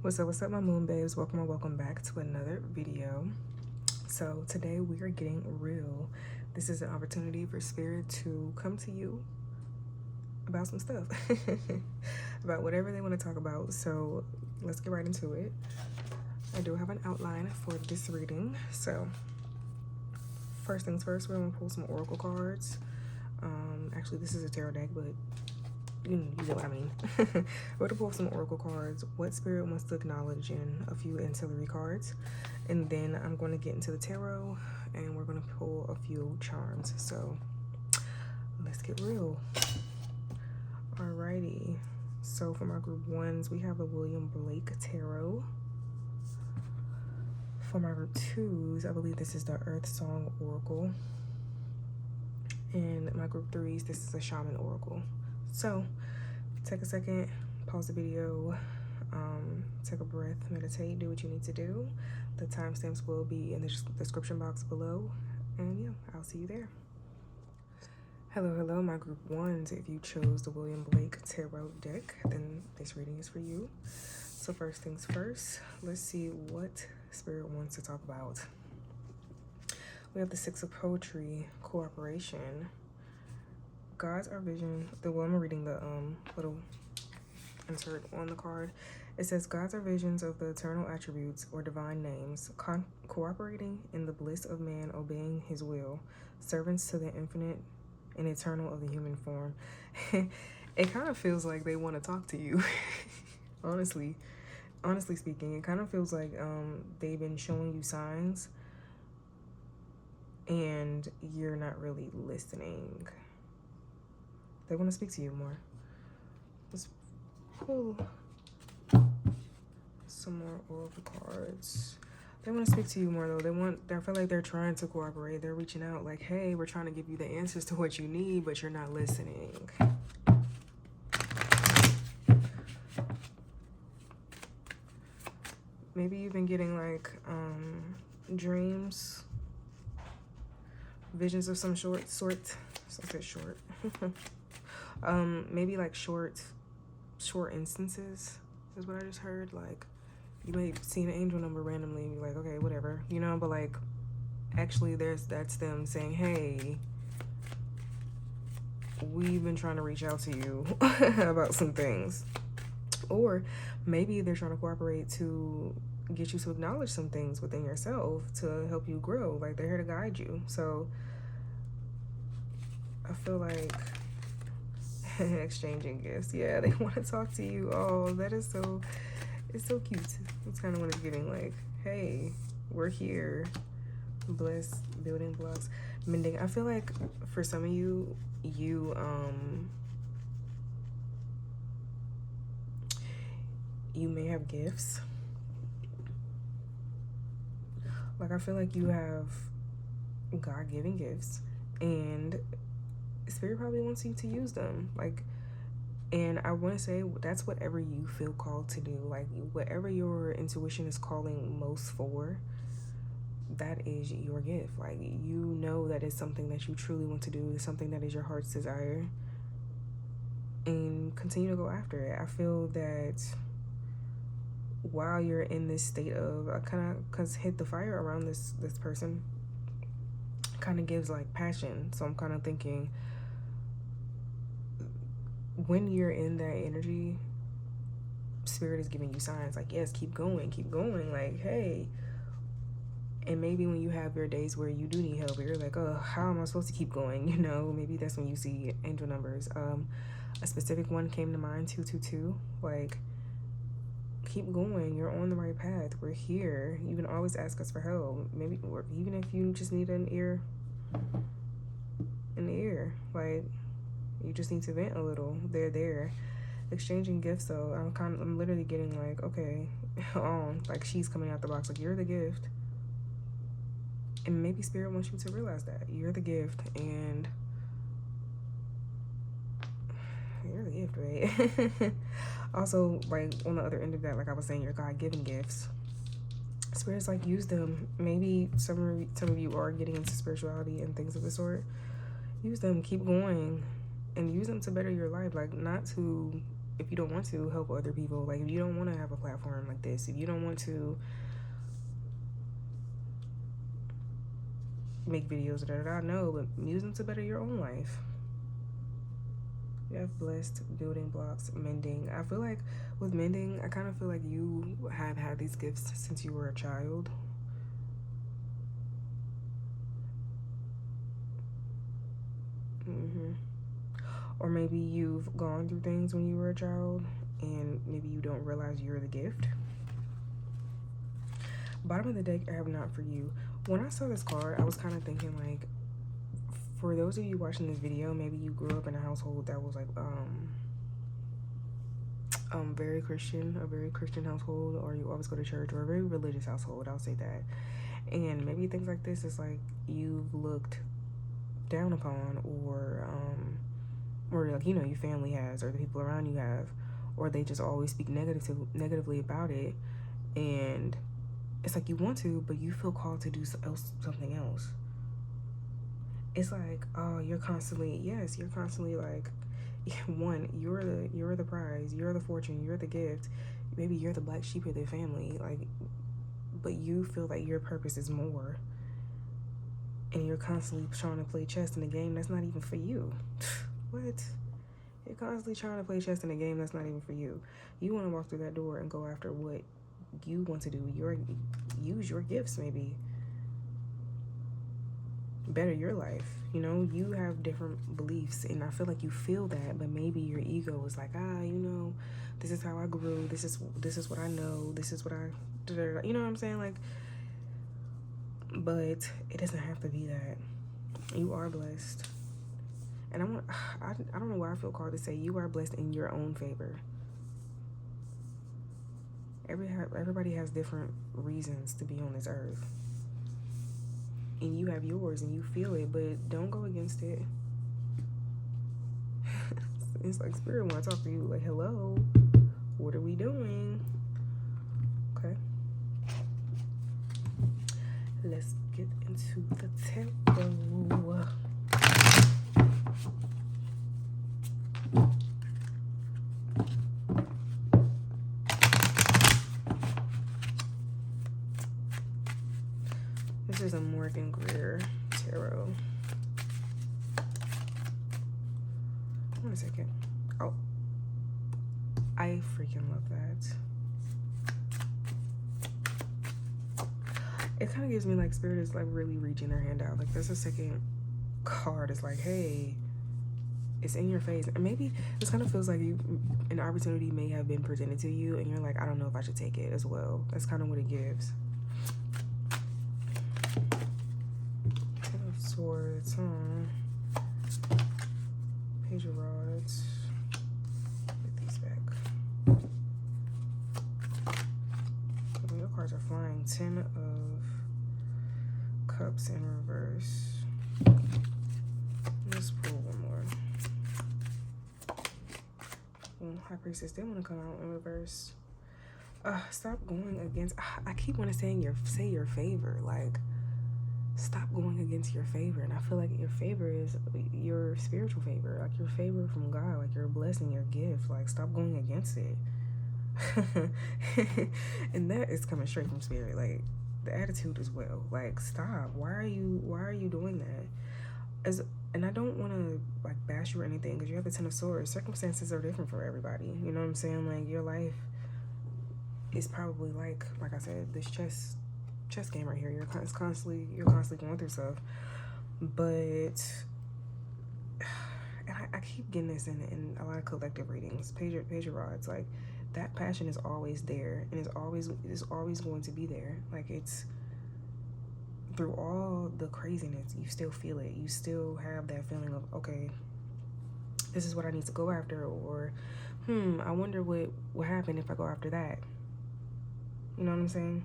What's up my moon babes? Welcome back to another video. So today we are getting real. This is an opportunity for spirit to come to you about some stuff about whatever they want to talk about. So let's get right into it. I do have an outline for this reading. So first things first, we're gonna pull some oracle cards. Actually this is a tarot deck, but you know what I mean. We're gonna pull some oracle cards, what spirit wants to acknowledge, in a few ancillary cards, and then I'm going to get into the tarot and we're going to pull a few charms. So let's get real. Alrighty, so for my group ones, we have the 𝖊𝖊𝖊𝖊𝖊𝖃 tarot. For my group twos, I believe this is the Earth Song Oracle, and my group threes, this is a Shaman Oracle. So take a second, pause the video, take a breath, meditate, do what you need to do. The timestamps will be in the description box below, and yeah, I'll see you there. Hello my group ones. If you chose the 𝖊𝖊𝖊𝖊𝖃 tarot deck, then this reading is for you. So first things first, let's see what spirit wants to talk about. We have the Six of Poetry, cooperation. Gods are vision. Well, I'm reading the little insert on the card. It says, gods are visions of the eternal attributes or divine names, cooperating in the bliss of man, obeying his will, servants to the infinite and eternal of the human form. It kind of feels like they want to talk to you. honestly speaking, it kind of feels like they've been showing you signs and you're not really listening. They want to speak to you more. Let's pull some more oracle cards. They want to speak to you more though. I feel like they're trying to cooperate. They're reaching out like, hey, we're trying to give you the answers to what you need, but you're not listening. Maybe you've been getting like dreams, visions of some sort. So I said short. Maybe like short instances is what I just heard. Like you may see an angel number randomly and be like, okay, whatever, you know, but like actually that's them saying, hey, we've been trying to reach out to you about some things. Or maybe they're trying to cooperate to get you to acknowledge some things within yourself to help you grow. Like they're here to guide you. So I feel like exchanging gifts. Yeah, they want to talk to you. Oh, that is so, it's so cute. It's kind of what it's giving, like, hey, we're here. Bless, building blocks, mending. I feel like for some of you, you may have gifts. Like I feel like you have God-given gifts and Spirit probably wants you to use them. Like, and I want to say that's whatever you feel called to do. Like whatever your intuition is calling most for, that is your gift. Like you know that is something that you truly want to do. It's something that is your heart's desire, and continue to go after it. I feel that while you're in this state of kind of, because hit the fire around this person kind of gives like passion. So I'm kind of thinking when you're in that energy, Spirit is giving you signs like, yes, keep going, like, hey. And maybe when you have your days where you do need help, you're like, oh, how am I supposed to keep going? You know, maybe that's when you see angel numbers. A specific one came to mind, 222. Like, keep going, you're on the right path, we're here. You can always ask us for help. Maybe, or even if you just need an ear in the ear, like you just need to vent a little, they're there. Exchanging gifts though, I'm literally getting like, okay, like she's coming out the box, like you're the gift. And maybe Spirit wants you to realize that you're the gift, and you're the gift, right? Also, like on the other end of that, like I was saying, your God-given gifts, Spirit's like, use them. Maybe some of you are getting into spirituality and things of the sort. Use them, keep going, and use them to better your life. Like not to if you don't want to help other people, like if you don't want to have a platform like this, if you don't want to make videos no, but use them to better your own life. You have blessed, building blocks, mending. I feel like with mending, I kind of feel like you have had these gifts since you were a child. Or maybe you've gone through things when you were a child and maybe you don't realize you're the gift. Bottom of the deck, I have not for you. When I saw this card, I was kind of thinking like, for those of you watching this video, maybe you grew up in a household that was like very Christian, a very Christian household, or you always go to church, or a very religious household, I'll say that. And maybe things like this is like you've looked down upon, or like, you know, your family has, or the people around you have, or they just always speak negatively about it, and it's like you want to, but you feel called to do something else. It's like, oh, you're constantly like, one, you're the prize, you're the fortune, you're the gift, maybe you're the black sheep of their family, like, but you feel that your purpose is more, and you're constantly trying to play chess in a game that's not even for you. What? You're constantly trying to play chess in a game that's not even for you. You want to walk through that door and go after what you want to do. Use your gifts, maybe. Better your life. You know, you have different beliefs, and I feel like you feel that, but maybe your ego is like, you know, this is how I grew. This is what I know. This is what I, you know what I'm saying? Like, but it doesn't have to be that. You are blessed. And I don't know why I feel called to say you are blessed in your own favor. Everybody has different reasons to be on this earth. And you have yours and you feel it, but don't go against it. It's like spirit want to talk to you, like, hello, what are we doing? Okay. Let's get into the tarot. This is a Morgan Greer tarot. One second. Oh, I freaking love that. It kind of gives me like spirit is like really reaching their hand out. Like that's the second card. It's like, hey, it's in your face. And maybe this kind of feels like an opportunity may have been presented to you and you're like, I don't know if I should take it as well. That's kind of what it gives. Ten of Swords, Page of Rods. Get these back. Your cards are flying. 10 of Cups in reverse. Let's pull one more. High Priestess, they want to come out in reverse. Stop going against. I keep wanting to say your favor. Like, stop going against your favor. And I feel like your favor is your spiritual favor, like your favor from God, like your blessing, your gift. Like, stop going against it. And that is coming straight from spirit. Like, the attitude as well. Like, stop. Why are you doing that? And I don't want to like bash you or anything, because you have the Ten of Swords. Circumstances are different for everybody. You know what I'm saying? Like, your life is probably like I said, this chess game right here. You're constantly going through stuff. But and I keep getting this in a lot of collective readings. Page of Rods. Like, that passion is always there, and it's always going to be there. Like, it's through all the craziness, you still feel it. You still have that feeling of, okay, this is what I need to go after, or I wonder what will happen if I go after that. You know what I'm saying?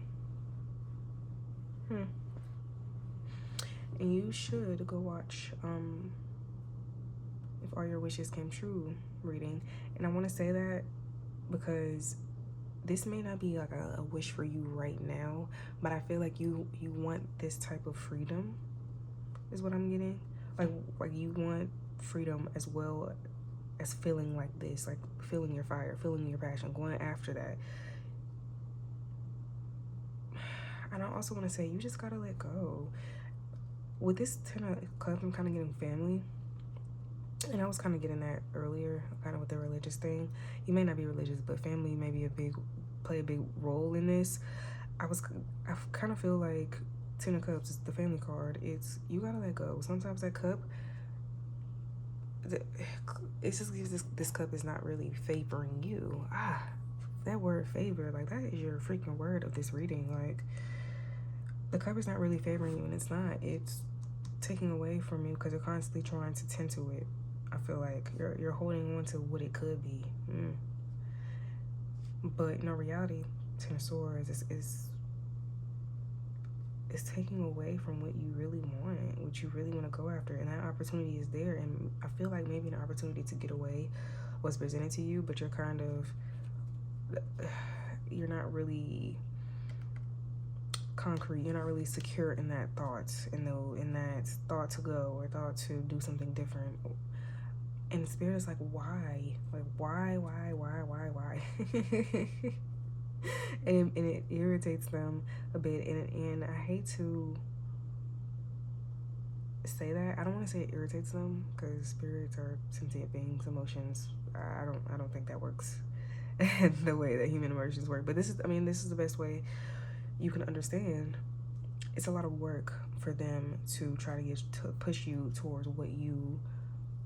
And you should go watch If All Your Wishes Came True reading. And I want to say that because this may not be like a wish for you right now, but I feel like you want this type of freedom is what I'm getting. Like you want freedom as well as feeling like this, like feeling your fire, feeling your passion, going after that. And I also want to say, you just gotta let go. With this 10 of Cups, I'm kind of getting family. And I was kind of getting that earlier, kind of with the religious thing. You may not be religious, but family may be play a big role in this. I kind of feel like 10 of Cups is the family card. It's, you gotta let go. Sometimes that cup, it just gives this cup is not really favoring you. That word favor, like, that is your freaking word of this reading. Like, the cup is not really favoring you, and it's not. It's taking away from you because you're constantly trying to tend to it. I feel like you're holding on to what it could be. But in reality, 10 of Swords is taking away from what you really want, what you really want to go after. And that opportunity is there. And I feel like maybe an opportunity to get away was presented to you, but you're kind of, you're not really concrete, you're not really secure in that thought, in that thought to go or thought to do something different. And the Spirit is like, why? Like, why? and it irritates them a bit, and I hate to say that. I don't want to say it irritates them, because spirits are sentient beings, emotions. I don't think that works the way that human emotions work. But this is the best way you can understand. It's a lot of work for them to try to push you towards what you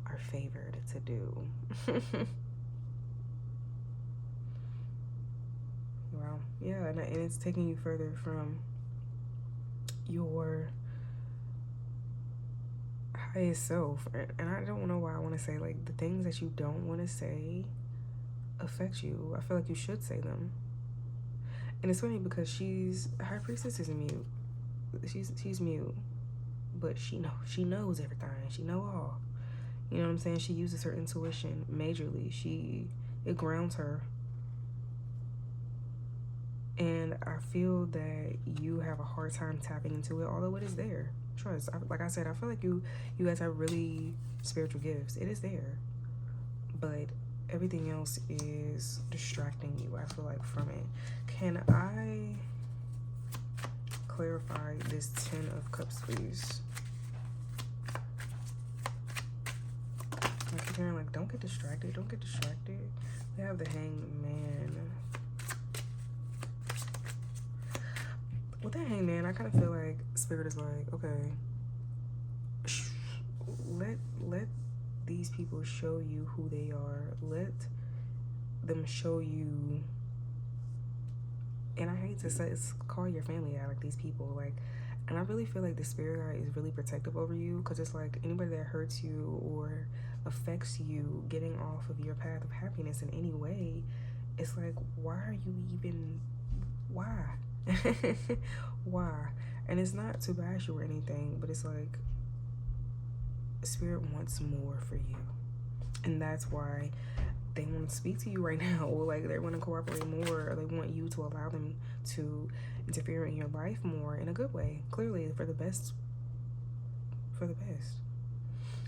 are favored to do. Wow. Yeah, and it's taking you further from your highest self. And I don't know why I want to say, like, the things that you don't want to say affect you. I feel like you should say them. And it's funny because High Priestess is mute. She's mute, but she knows everything. She know all. You know what I'm saying? She uses her intuition majorly. It grounds her. And I feel that you have a hard time tapping into it, although it is there. Trust. Like I said, I feel like you guys have really spiritual gifts. It is there. But everything else is distracting you, I feel like, from it. Can I clarify this 10 of Cups, please? I keep hearing, like, don't get distracted. Don't get distracted. We have the Hanged Man. With that Hanged Man, I kind of feel like Spirit is like, okay, let these people show you who they are. Let them show you. And I hate to say, call your family out, like, these people, like, and I really feel like the Spirit guide is really protective over you, because it's like anybody that hurts you or affects you getting off of your path of happiness in any way, it's like, why are you even, why? Why? And it's not to bash you or anything, but it's like, Spirit wants more for you, and that's why they want to speak to you right now, or like they want to cooperate more, or they want you to allow them to interfere in your life more in a good way, clearly for the best.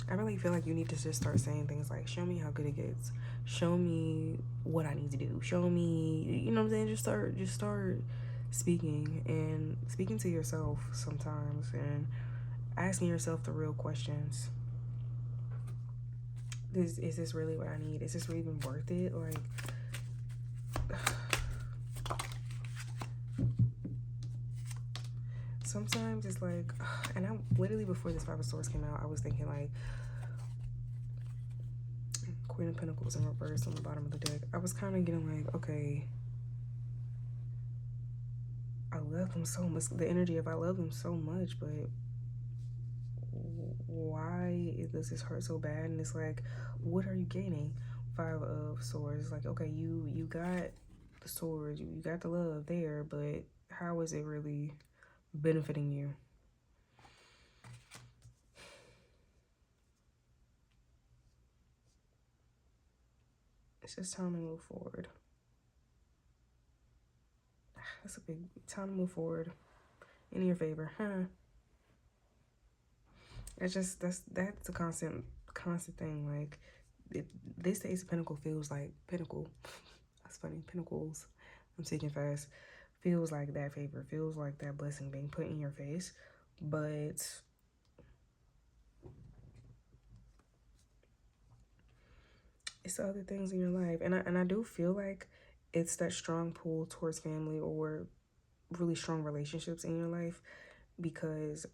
I really feel like you need to just start saying things like, show me how good it gets, show me what I need to do, show me, you know what I'm saying? Just start speaking, and speaking to yourself sometimes, and asking yourself the real questions. Is this really what I need? Is this really even worth it? Like, sometimes it's like, and I literally, before this 5 of Swords came out, I was thinking, like, Queen of Pentacles in reverse on the bottom of the deck. I was kind of getting like, okay, I love them so much. The energy of I love them so much, but why does this hurt so bad? And it's like, what are you gaining? 5 of Swords. It's like, okay, you got the swords, you got the love there, but how is it really benefiting you? It's just time to move forward. That's a big time to move forward in your favor, huh? It's just that's a constant thing. Like, this Ace of Pentacles feels like pinnacle. That's funny. Pentacles. I'm speaking fast. Feels like that favor. Feels like that blessing being put in your face. But it's the other things in your life. And I do feel like it's that strong pull towards family or really strong relationships in your life, because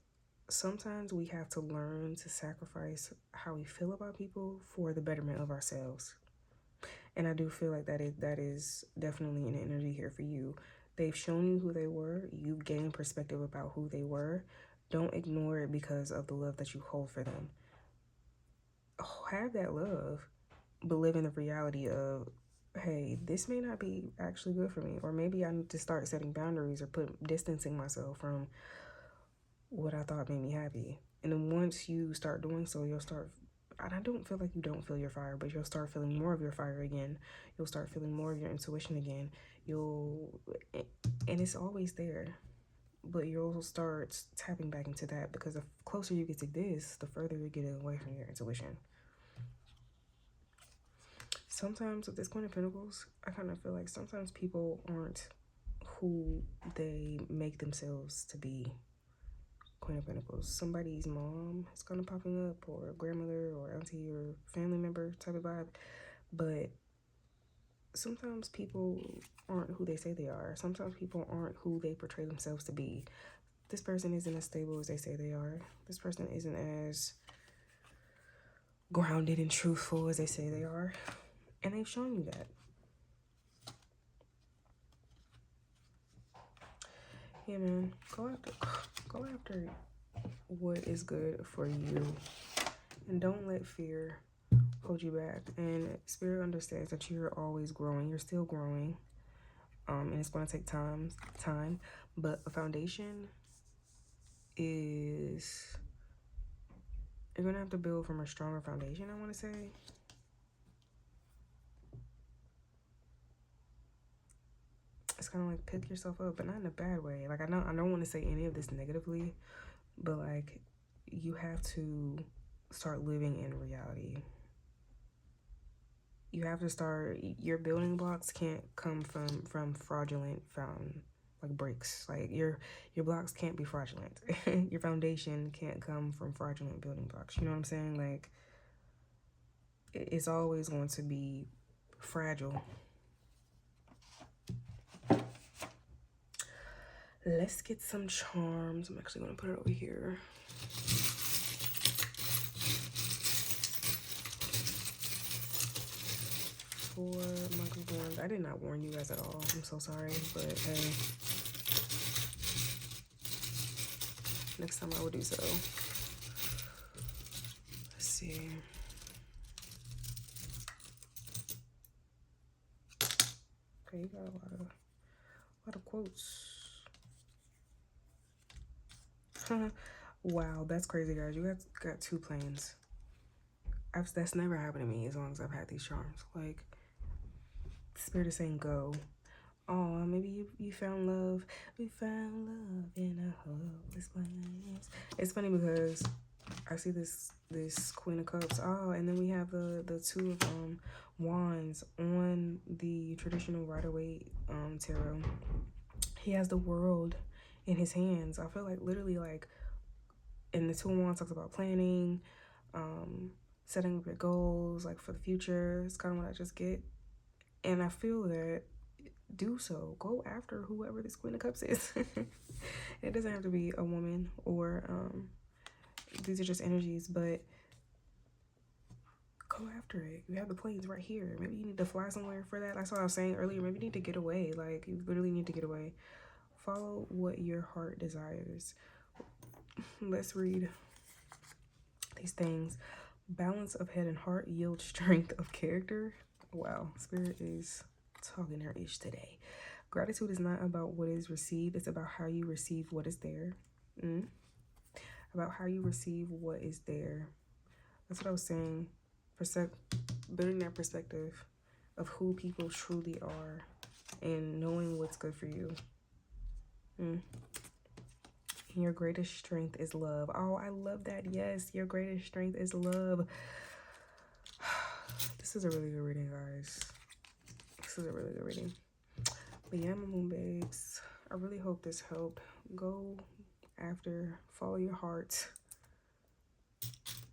sometimes we have to learn to sacrifice how we feel about people for the betterment of ourselves. And I do feel like that is definitely an energy here for you. They've shown you who they were. You've gained perspective about who they were. Don't ignore it because of the love that you hold for them. Have that love, but live in the reality of, hey, this may not be actually good for me. Or maybe I need to start setting boundaries or distancing myself from what I thought made me happy. And then once you start doing so, you'll start, and I don't feel like you don't feel your fire, but you'll start feeling more of your fire again. You'll start feeling more of your intuition again. And it's always there, but you'll start tapping back into that, because the closer you get to this, the further you're getting away from your intuition. Sometimes with this Queen of Pentacles, I kind of feel like sometimes people aren't who they make themselves to be. Queen of Pentacles. Somebody's mom is kind of popping up, or a grandmother or auntie or family member type of vibe. But sometimes people aren't who they say they are. Sometimes people aren't who they portray themselves to be. This person isn't as stable as they say they are. This person isn't as grounded and truthful as they say they are. And they've shown you that. Yeah, man. Go after what is good for you. And don't let fear hold you back. And Spirit understands that you're always growing. You're still growing. And it's going to take time. But a foundation is... You're going to have to build from a stronger foundation, I want to say. It's kind of like pick yourself up, but not in a bad way. Like, I don't want to say any of this negatively, but like, you have to start living in reality. You have to start, your building blocks can't come from fraudulent like bricks. Like your blocks can't be fraudulent. Your foundation can't come from fraudulent building blocks. You know what I'm saying? Like, it's always going to be fragile. Let's get some charms. I'm actually going to put it over here. For my group ones. I did not warn you guys at all. I'm so sorry. But hey, next time I will do so. Let's see. Okay, you got a lot of quotes. Wow, that's crazy, guys. You got 2 planes. That's never happened to me as long as I've had these charms. Like, Spirit is saying go. Oh, maybe you found love. We found love in a hopeless place. It's funny because I see this Queen of Cups. Oh, and then we have the 2 of wands on the traditional Rider-Waite tarot. He has the world in his hands. I feel like literally, like, and the 2 of wands talks about planning, setting up your goals, like, for the future. It's kind of what I just get. And I feel that do so. Go after whoever this Queen of Cups is. It doesn't have to be a woman, or these are just energies, but go after it. You have the planes right here. Maybe you need to fly somewhere for that. That's what I was saying earlier. Maybe you need to get away. Like, you literally need to get away. Follow what your heart desires. Let's read these things. Balance of head and heart yields strength of character. Wow, Spirit is talking her ish today. Gratitude is not about what is received. It's about how you receive what is there. About how you receive what is there. That's what I was saying. Building that perspective of who people truly are and knowing what's good for you. Your greatest strength is love. Oh, I love that. Yes, your greatest strength is love. This is a really good reading, guys. This is a really good reading. But yeah, my moon babes, I really hope this helped. Go after, follow your heart.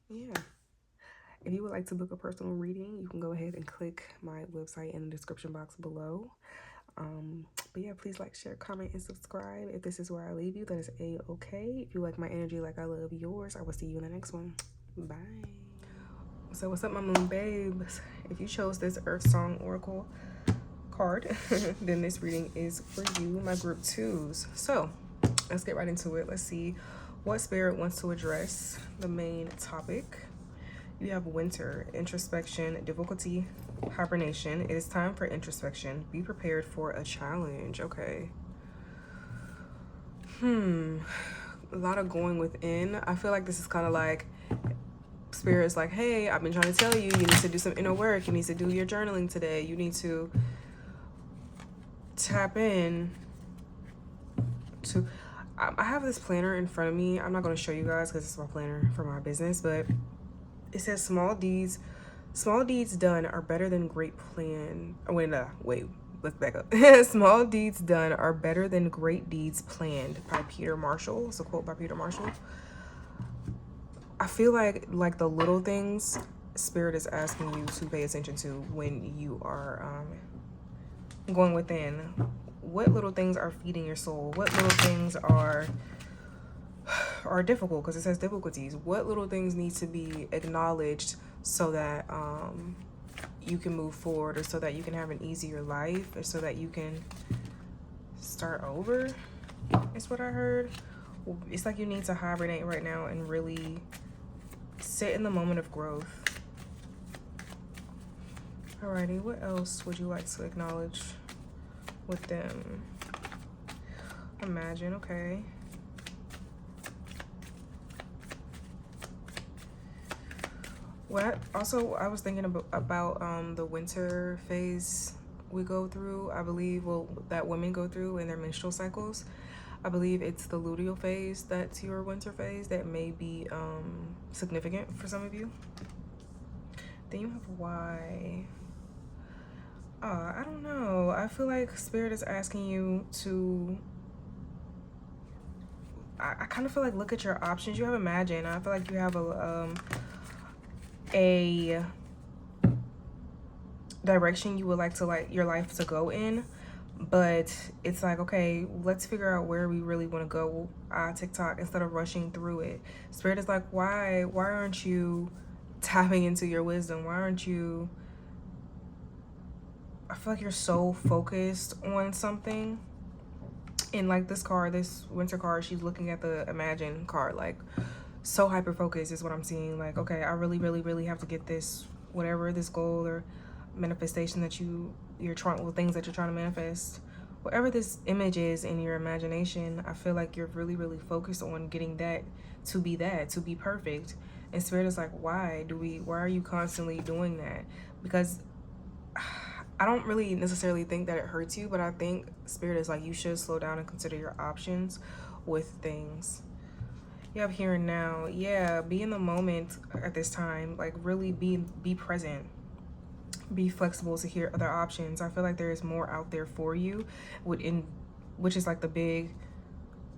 Yeah. If you would like to book a personal reading, you can go ahead and click my website in the description box below. But yeah, please like, share, comment, and subscribe. If this is where I leave you, that is a-okay. If you like my energy like I love yours, I will see you in the next one. Bye. So what's up, my moon babes? If you chose this Earth Song Oracle card, then this reading is for you, my group 2s. So let's get right into it. Let's see what spirit wants to address the main topic. You have winter, introspection, difficulty, hibernation. It is time for introspection. Be prepared for a challenge. Okay. A lot of going within. I feel like this is kind of like spirit is like, hey, I've been trying to tell you, you need to do some inner work. You need to do your journaling today. You need to tap in to... I have this planner in front of me. I'm not going to show you guys because it's my planner for my business, but it says small deeds done are better than great plan. Oh, wait, let's back up. Small deeds done are better than great deeds planned, by Peter Marshall. It's a quote by Peter Marshall. I feel like the little things spirit is asking you to pay attention to when you are going within. What little things are feeding your soul? What little things are difficult, because it says difficulties. What little things need to be acknowledged so that you can move forward, or so that you can have an easier life, or so that you can start over? Is what I heard. It's like you need to hibernate right now and really sit in the moment of growth. Alrighty, what else would you like to acknowledge with them? Imagine. Okay. I was thinking about the winter phase we go through. I believe, well, that women go through in their menstrual cycles. I believe it's the luteal phase that's your winter phase that may be significant for some of you. Then you have why. I don't know. I feel like spirit is asking you to... I kind of feel like look at your options. You have imagine. I feel like you have a direction you would like your life to go in, but it's like, okay, let's figure out where we really want to go, TikTok, instead of rushing through it. Spirit is like, why aren't you tapping into your wisdom? Why aren't you... I feel like you're so focused on something. And like this card, this winter card, she's looking at the imagine card, like so hyper focused is what I'm seeing. Like, okay, I really have to get this, whatever this goal or manifestation that you're trying, well, things that you're trying to manifest, whatever this image is in your imagination. I feel like you're really focused on getting that to be perfect. And spirit is like, why are you constantly doing that? Because I don't really necessarily think that it hurts you, but I think spirit is like, you should slow down and consider your options with things. You have here and now. Yeah, be in the moment at this time. Like, really be present. Be flexible to hear other options. I feel like there is more out there for you, which is like the big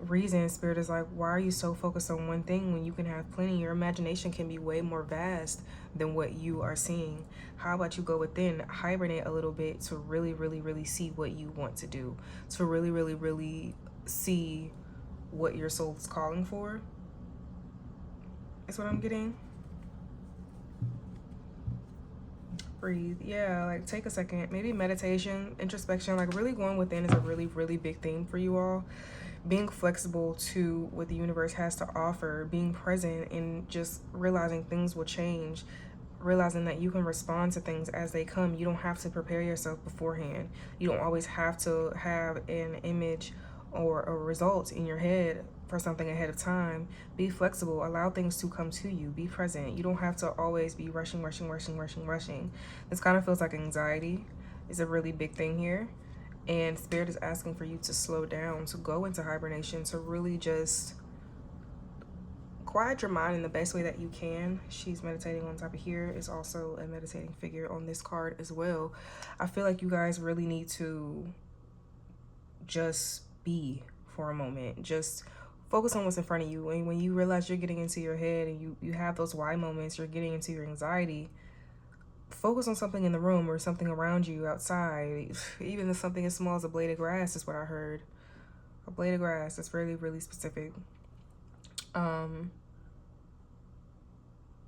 reason spirit is like, why are you so focused on one thing when you can have plenty? Your imagination can be way more vast than what you are seeing. How about you go within, hibernate a little bit to really see what you want to do, to really see what your soul is calling for. Is what I'm getting. Breathe. Yeah, like take a second, maybe meditation, introspection, like really going within is a really big thing for you all. Being flexible to what the universe has to offer, being present, and just realizing things will change, realizing that you can respond to things as they come. You don't have to prepare yourself beforehand. You don't always have to have an image or a result in your head for something ahead of time. Be flexible, allow things to come to you, be present. You don't have to always be rushing. This kind of feels like anxiety is a really big thing here. And spirit is asking for you to slow down, to go into hibernation, to really just quiet your mind in the best way that you can. She's meditating on top of here. Is also a meditating figure on this card as well. I feel like you guys really need to just be for a moment. Just focus on what's in front of you. And when you realize you're getting into your head and you have those why moments, you're getting into your anxiety, focus on something in the room or something around you outside. Even if something as small as a blade of grass is what I heard. A blade of grass. That's really, really specific.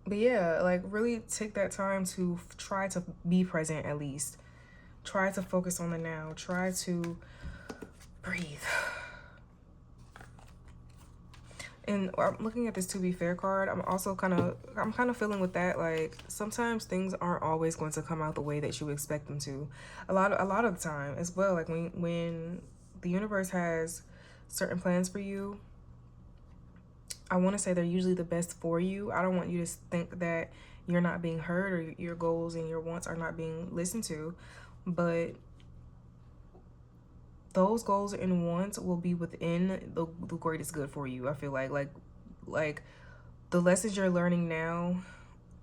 But yeah, like really take that time to try to be present at least. Try to focus on the now. Try to breathe. And I'm looking at this to be fair card. I'm also kind of feeling with that, like sometimes things aren't always going to come out the way that you expect them to. A lot of the time as well. Like when the universe has certain plans for you, I want to say they're usually the best for you. I don't want you to think that you're not being heard or your goals and your wants are not being listened to, but those goals and wants will be within the greatest good for you. I feel like the lessons you're learning now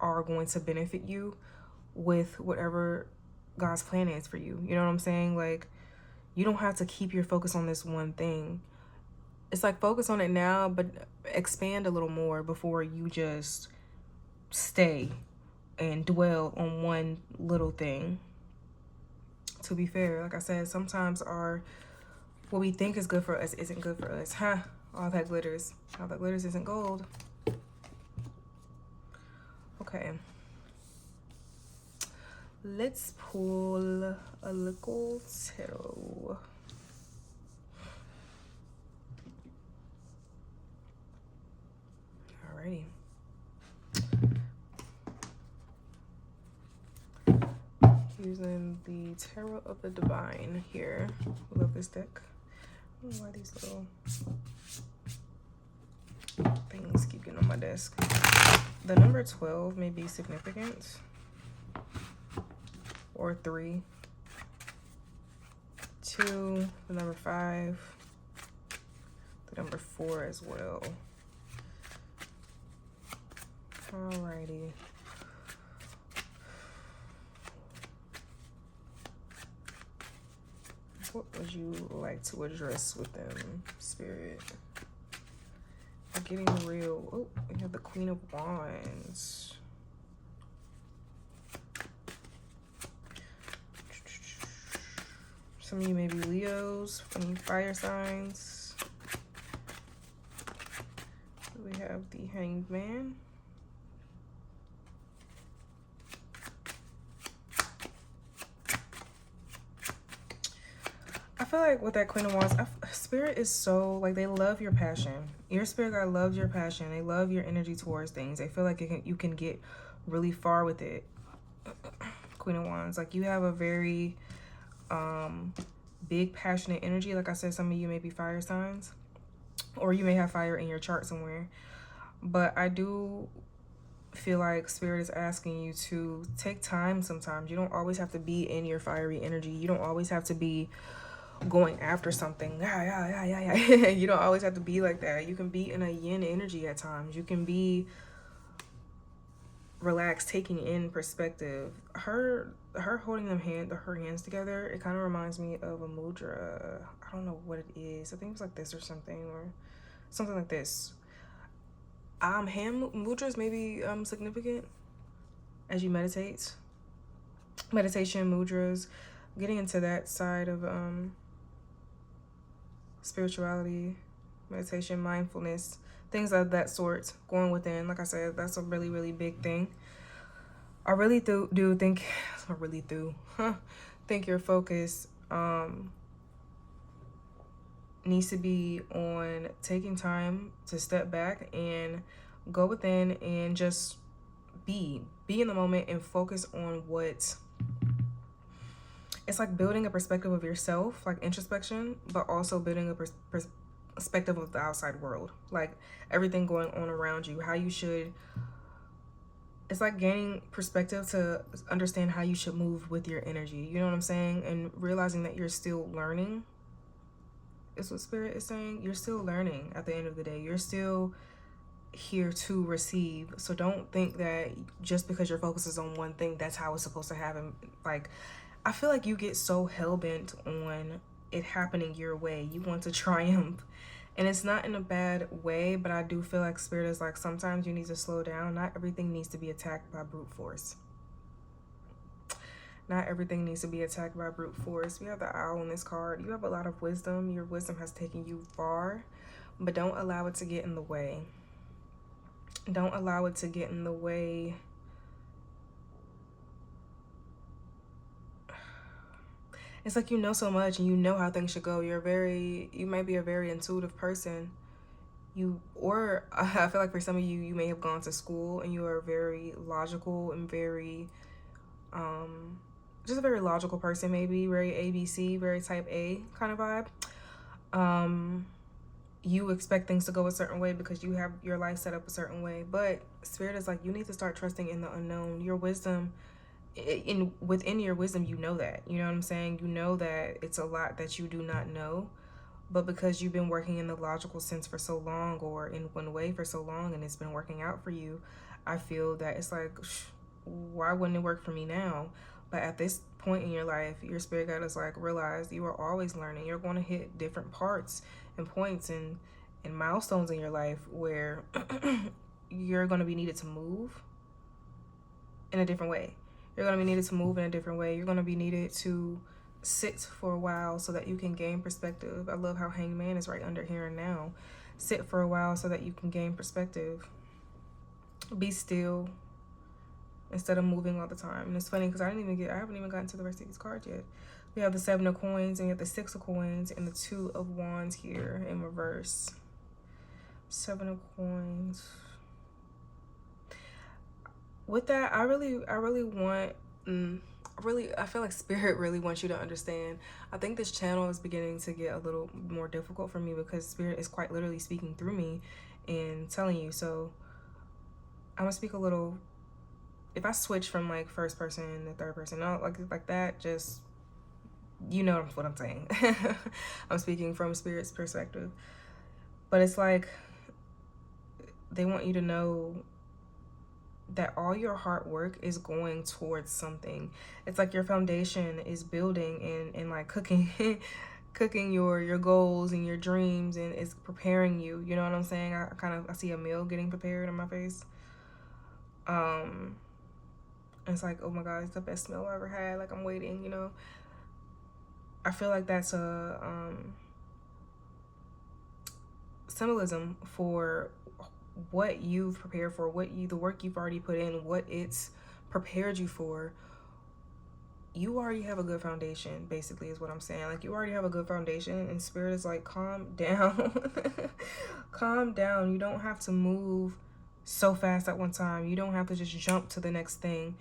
are going to benefit you with whatever God's plan is for you. You know what I'm saying? Like, you don't have to keep your focus on this one thing. It's like focus on it now, but expand a little more before you just stay and dwell on one little thing. To be fair, like I said, sometimes what we think is good for us isn't good for us. All that glitters. All that glitters isn't gold. Okay. Let's pull a little tarot. Alrighty. Using the Tarot of the Divine here. I love this deck. I don't know why these little things keep getting on my desk. The number 12 may be significant. Or 3. 2, the number 5, the number 4 as well. Alrighty. What would you like to address with them, Spirit? I'm getting real. Oh, we have the Queen of Wands. Some of you may be Leos, any fire signs. We have the Hanged Man. I feel like with that Queen of Wands, Spirit is so, like, they love your passion. Your Spirit guide loves your passion. They love your energy towards things. They feel like you can get really far with it. Queen of Wands, like, you have a very big passionate energy. Like I said, some of you may be fire signs, or you may have fire in your chart somewhere. But I do feel like Spirit is asking you to take time sometimes. You don't always have to be in your fiery energy. You don't always have to be going after something. You don't always have to be like that. You can be in a yin energy at times. You can be relaxed, taking in perspective. Her holding her hands together, it kind of reminds me of a mudra. I don't know what it is. I think it's like this or something like this. Hand mudras may be significant as you meditate. Meditation mudras, getting into that side of spirituality, meditation, mindfulness, things of that sort, going within. Like I said, that's a really, really big thing. I really think your focus needs to be on taking time to step back and go within and just be in the moment and focus on what. It's like building a perspective of yourself, like introspection, but also building a perspective of the outside world, like everything going on around you, how you should. It's like gaining perspective to understand how you should move with your energy. You know what I'm saying? And realizing that you're still learning is what Spirit is saying. You're still learning at the end of the day. You're still here to receive. So don't think that just because your focus is on one thing, that's how it's supposed to happen. Like, I feel like you get so hell-bent on it happening your way. You want to triumph. And it's not in a bad way, but I do feel like Spirit is like, sometimes you need to slow down. Not everything needs to be attacked by brute force. Not everything needs to be attacked by brute force. We have the owl in this card. You have a lot of wisdom. Your wisdom has taken you far, but don't allow it to get in the way. Don't allow it to get in the way. It's like you know so much and you know how things should go. You might be a very intuitive person. I feel like for some of you, you may have gone to school and you are very logical and very, just a very logical person, maybe very ABC, very type A kind of vibe. You expect things to go a certain way because you have your life set up a certain way. But Spirit is like, you need to start trusting in the unknown. Your wisdom, within your wisdom, you know that. You know what I'm saying? You know that it's a lot that you do not know. But because you've been working in the logical sense for so long, or in one way for so long, and it's been working out for you, I feel that it's like, why wouldn't it work for me now? But at this point in your life, your spirit guide is like, realize you are always learning. You're going to hit different parts and points and milestones in your life where you're going to be needed to move in a different way. You're going to be needed to move in a different way. You're going to be needed to sit for a while so that you can gain perspective. I love how Hanged Man is right under here and now. Sit for a while so that you can gain perspective. Be still instead of moving all the time. And it's funny because I haven't even gotten to the rest of these cards yet. We have the 7 of coins and you have the 6 of coins and the 2 of wands here in reverse. 7 of coins. With that, I feel like Spirit really wants you to understand. I think this channel is beginning to get a little more difficult for me because Spirit is quite literally speaking through me and telling you. So I'm gonna speak a little, if I switch from like first person to third person, no, like that, just, you know what I'm saying. I'm speaking from Spirit's perspective. But it's like, they want you to know that all your hard work is going towards something. It's like your foundation is building and like cooking cooking your goals and your dreams, and it's preparing you. You know what I'm saying? I see a meal getting prepared in my face. It's like, oh my God, it's the best meal I've ever had. Like, I'm waiting, you know. I feel like that's a symbolism for what you've prepared for, the work you've already put in, what it's prepared you for. You already have a good foundation, basically, is what I'm saying. Like, you already have a good foundation, and Spirit is like, calm down. Calm down. You don't have to move so fast at one time. You don't have to just jump to the next thing.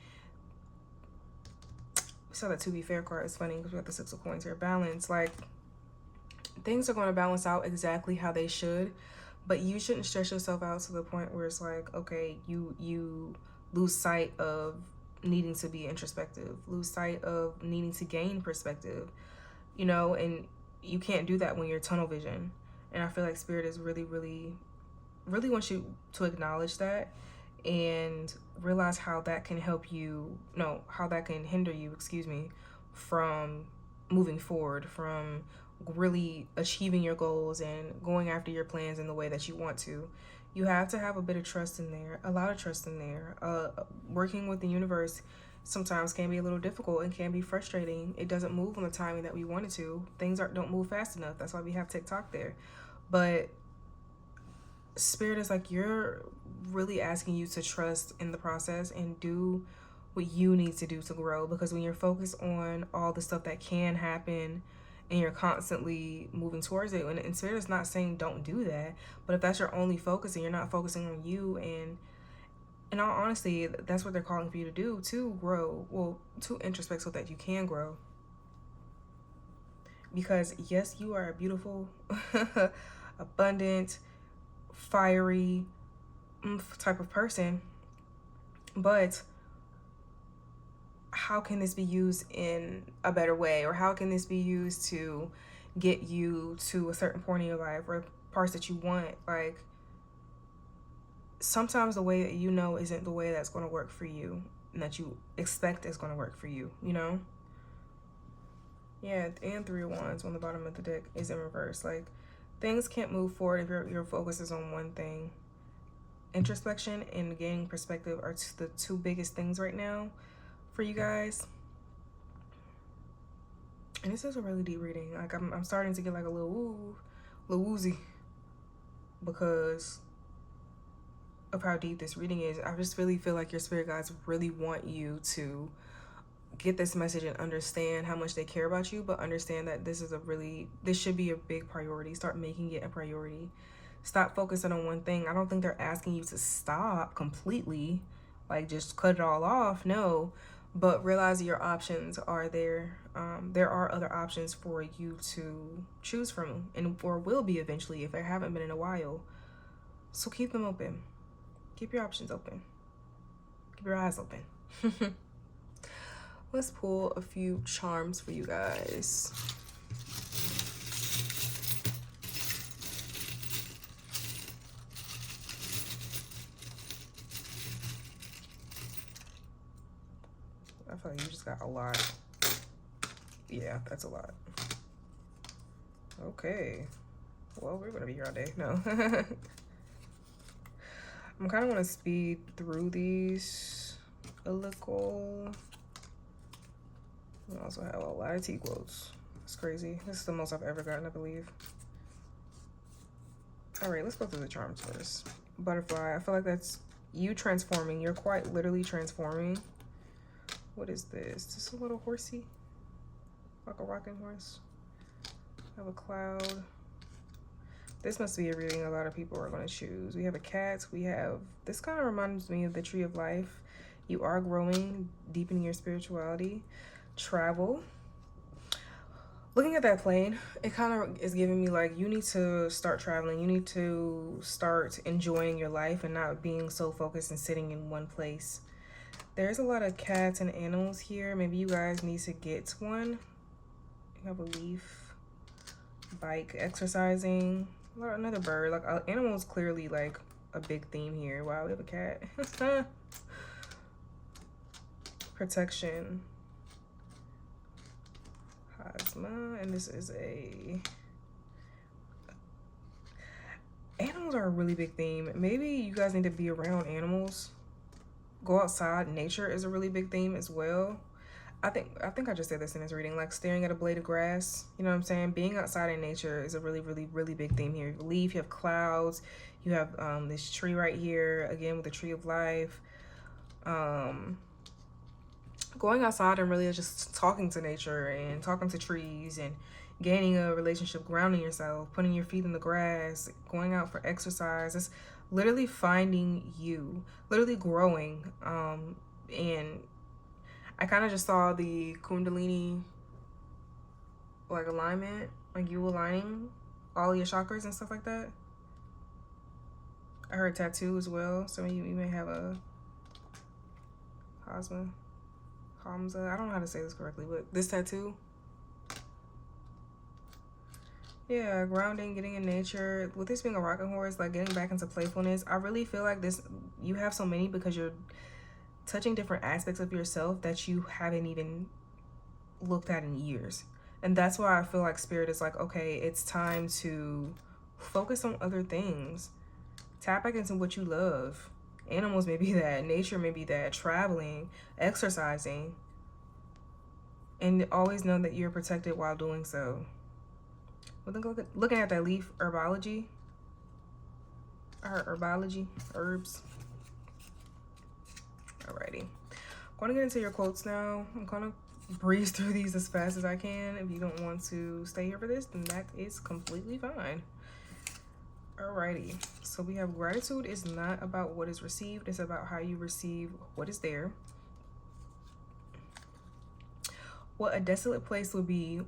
We saw that to be fair card. It's funny because we got the 6 of coins here. Balance. Like, things are going to balance out exactly how they should. But you shouldn't stress yourself out to the point where it's like, okay, you lose sight of needing to be introspective, lose sight of needing to gain perspective, you know, and you can't do that when you're tunnel vision. And I feel like Spirit is really, really, really wants you to acknowledge that and realize how that can how that can hinder you, from moving forward, from really achieving your goals and going after your plans in the way that you want to. You have to have a bit of trust in there, a lot of trust in there. Working with the universe sometimes can be a little difficult and can be frustrating. It doesn't move on the timing that we want it to. Things don't move fast enough. That's why we have TikTok there. But Spirit is like, you're really asking you to trust in the process and do what you need to do to grow. Because when you're focused on all the stuff that can happen and you're constantly moving towards it, and Spirit is not saying don't do that, but if that's your only focus and you're not focusing on you, and in all honesty, that's what they're calling for you to do, to grow, well, to introspect so that you can grow. Because yes, you are a beautiful, abundant, fiery type of person, but how can this be used in a better way? Or how can this be used to get you to a certain point in your life or parts that you want? Like, sometimes the way that you know isn't the way that's going to work for you and that you expect is going to work for you, you know? Yeah, and 3 of Wands on the bottom of the deck is in reverse. Like, things can't move forward if your focus is on one thing. Introspection and gaining perspective are the 2 biggest things right now for you guys. And this is a really deep reading. Like, I'm starting to get like a little woozy because of how deep this reading is. I just really feel like your spirit guides really want you to get this message and understand how much they care about you, but understand that this should be a big priority. Start making it a priority. Stop focusing on one thing. I don't think they're asking you to stop completely, like just cut it all off. No, but realize your options are there. There are other options for you to choose from, and or will be eventually if they haven't been in a while. So keep them open. Keep your options open. Keep your eyes open. Let's pull a few charms for you guys. I feel like you just got a lot. Yeah, that's a lot. Okay. Well, we're gonna be here all day. No. I'm kind of want to speed through these a little. We also have a lot of T quotes. It's crazy. This is the most I've ever gotten, I believe. All right, let's go through the charms first. Butterfly. I feel like that's you transforming. You're quite literally transforming. What is this? Is this a little horsey? Like a rocking horse? I have a cloud. This must be a reading a lot of people are going to choose. We have a cat. We have, this kind of reminds me of the Tree of Life. You are growing, deepening your spirituality. Travel. Looking at that plane, it kind of is giving me like, you need to start traveling. You need to start enjoying your life and not being so focused and sitting in one place. There's a lot of cats and animals here. Maybe you guys need to get one. You have a leaf, bike, exercising. Another bird. Like, animals clearly like a big theme here. Wow, we have a cat. Protection. 𝖊𝖏𝖊𝖊𝖊𝖏, and this is animals are a really big theme. Maybe you guys need to be around animals. Go outside. Nature is a really big theme as well. I think I just said this in this reading, like staring at a blade of grass. You know what I'm saying? Being outside in nature is a really, really, really big theme here. You have a leaf, you have clouds, you have this tree right here, again with the Tree of Life. Going outside and really just talking to nature and talking to trees and gaining a relationship, grounding yourself, putting your feet in the grass, going out for exercise. It's literally finding you, literally growing. And I kind of just saw the Kundalini like alignment, like you aligning all your chakras and stuff like that. I heard tattoo as well. So you may have a 𝖊𝖏𝖊𝖊𝖊𝖏. I don't know how to say this correctly, but this tattoo. Yeah, grounding, getting in nature. With this being a rocking horse, like getting back into playfulness. I really feel like this, you have so many because you're touching different aspects of yourself that you haven't even looked at in years. And that's why I feel like Spirit is like, okay, it's time to focus on other things. Tap back into what you love. Animals may be that, nature may be that, traveling, exercising, and always know that you're protected while doing so. Looking at that leaf, herbology, herbs. Alrighty, going to get into your quotes now. I'm gonna breeze through these as fast as I can. If you don't want to stay here for this, then that is completely fine. Alrighty, so we have gratitude is not about what is received, it's about how you receive what is there. What a desolate place would be,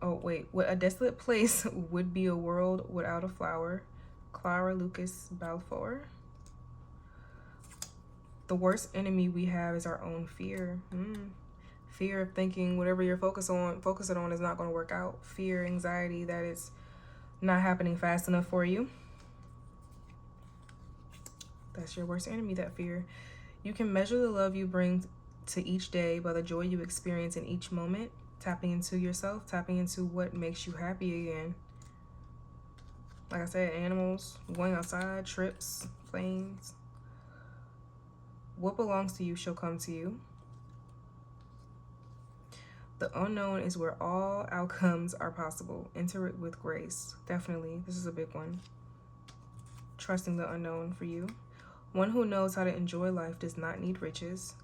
what a desolate place would be a world without a flower. 𝖊𝖏𝖊𝖊𝖊𝖏. The worst enemy we have is our own fear. Fear of thinking whatever you're focusing on is not going to work out. Fear, anxiety that it's not happening fast enough for you. That's your worst enemy, that fear. You can measure the love you bring to each day by the joy you experience in each moment, tapping into yourself, tapping into what makes you happy again. Like I said, animals, going outside, trips, planes. What belongs to you shall come to you. The unknown is where all outcomes are possible. Enter it with grace. Definitely, this is a big one. Trusting the unknown for you. One who knows how to enjoy life does not need riches.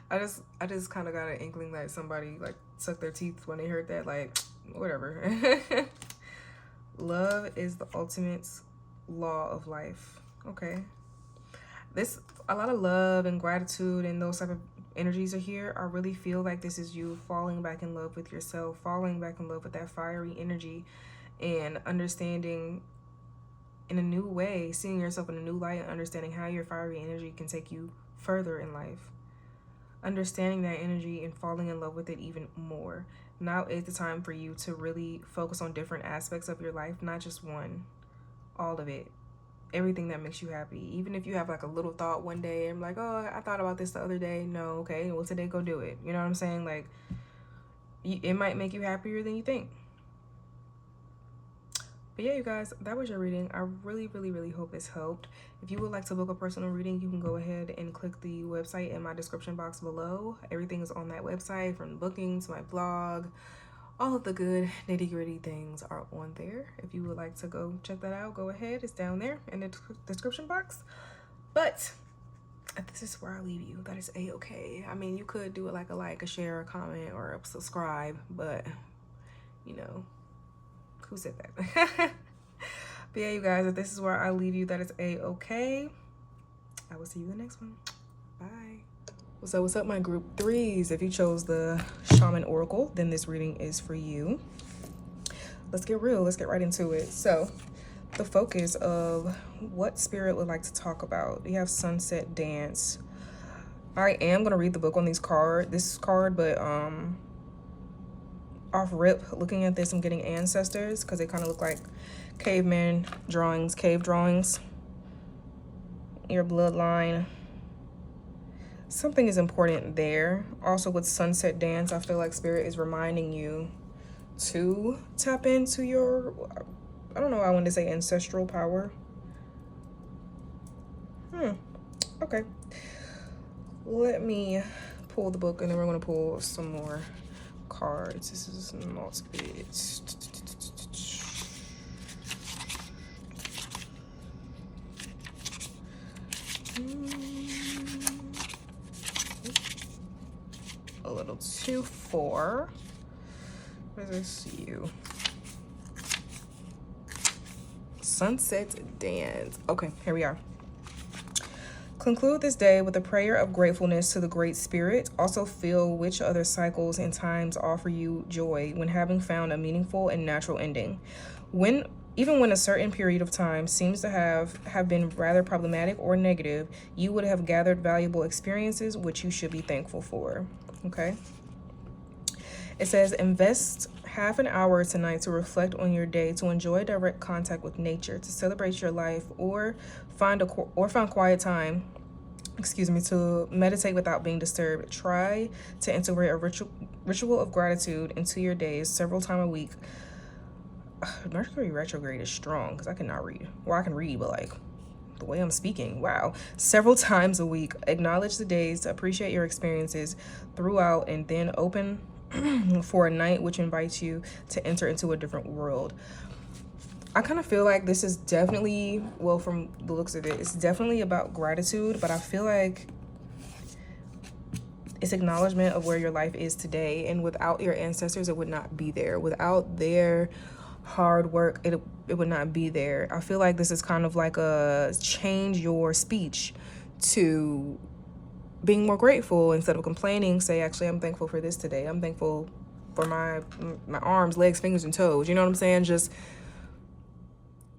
I just kind of got an inkling that somebody like sucked their teeth when they heard that, like, whatever. Love is the ultimate law of life. Okay. A lot of love and gratitude and those type of energies are here. I really feel like this is you falling back in love with yourself, falling back in love with that fiery energy, and understanding in a new way, seeing yourself in a new light, and understanding how your fiery energy can take you further in life. Understanding that energy and falling in love with it even more. Now is the time for you to really focus on different aspects of your life, not just one, all of it. Everything that makes you happy. Even if you have like a little thought one day and like, oh, I thought about this the other day. No, okay, well, today go do it. You know what I'm saying? Like, it might make you happier than you think. But yeah, you guys, that was your reading. I really, really, really hope this helped. If you would like to book a personal reading, you can go ahead and click the website in my description box below. Everything is on that website, from booking to my blog. All of the good nitty-gritty things are on there. If you would like to go check that out, go ahead. It's down there in the description box. But this is where I leave you. That is a-okay. I mean, you could do it like a share, a comment, or a subscribe, but you know, who said that? But yeah, you guys, if this is where I leave you, that is a-okay. I will see you in the next one. Bye. What's up, my group 3s? If you chose the Shaman Oracle, then this reading is for you. Let's get real. Let's get right into it. So the focus of what spirit would like to talk about. We have Sunset Dance. I am going to read the book on this card, but off rip, looking at this, I'm getting ancestors, because they kind of look like caveman drawings, cave drawings. Your bloodline. Something is important there. Also with Sunset Dance, I feel like spirit is reminding you to tap into your, I don't know, I want to say ancestral power. Okay. Let me pull the book, and then we're going to pull some more cards. This is not good. A little too far. What is this? You. Sunset Dance. Okay, here we are. Conclude this day with a prayer of gratefulness to the Great Spirit. Also feel which other cycles and times offer you joy when having found a meaningful and natural ending. Even when a certain period of time seems to have been rather problematic or negative, you would have gathered valuable experiences which you should be thankful for. Okay. It says, invest half an hour tonight to reflect on your day, to enjoy direct contact with nature, to celebrate your life, or find quiet time, to meditate without being disturbed. Try to integrate a ritual of gratitude into your days several times a week. Mercury retrograde is strong because I cannot read. Well, I can read, but like the way I'm speaking, wow. Several times a week. Acknowledge the days, appreciate your experiences throughout, and then open for a night which invites you to enter into a different world. I kind of feel like this is definitely, well, from the looks of it, it's definitely about gratitude, but I feel like it's acknowledgement of where your life is today, and without your ancestors, it would not be there. Without their hard work, it would not be there. I feel like this is kind of like a change your speech to being more grateful instead of complaining. Say, actually, I'm thankful for this today. I'm thankful for my arms, legs, fingers, and toes. You know what I'm saying? Just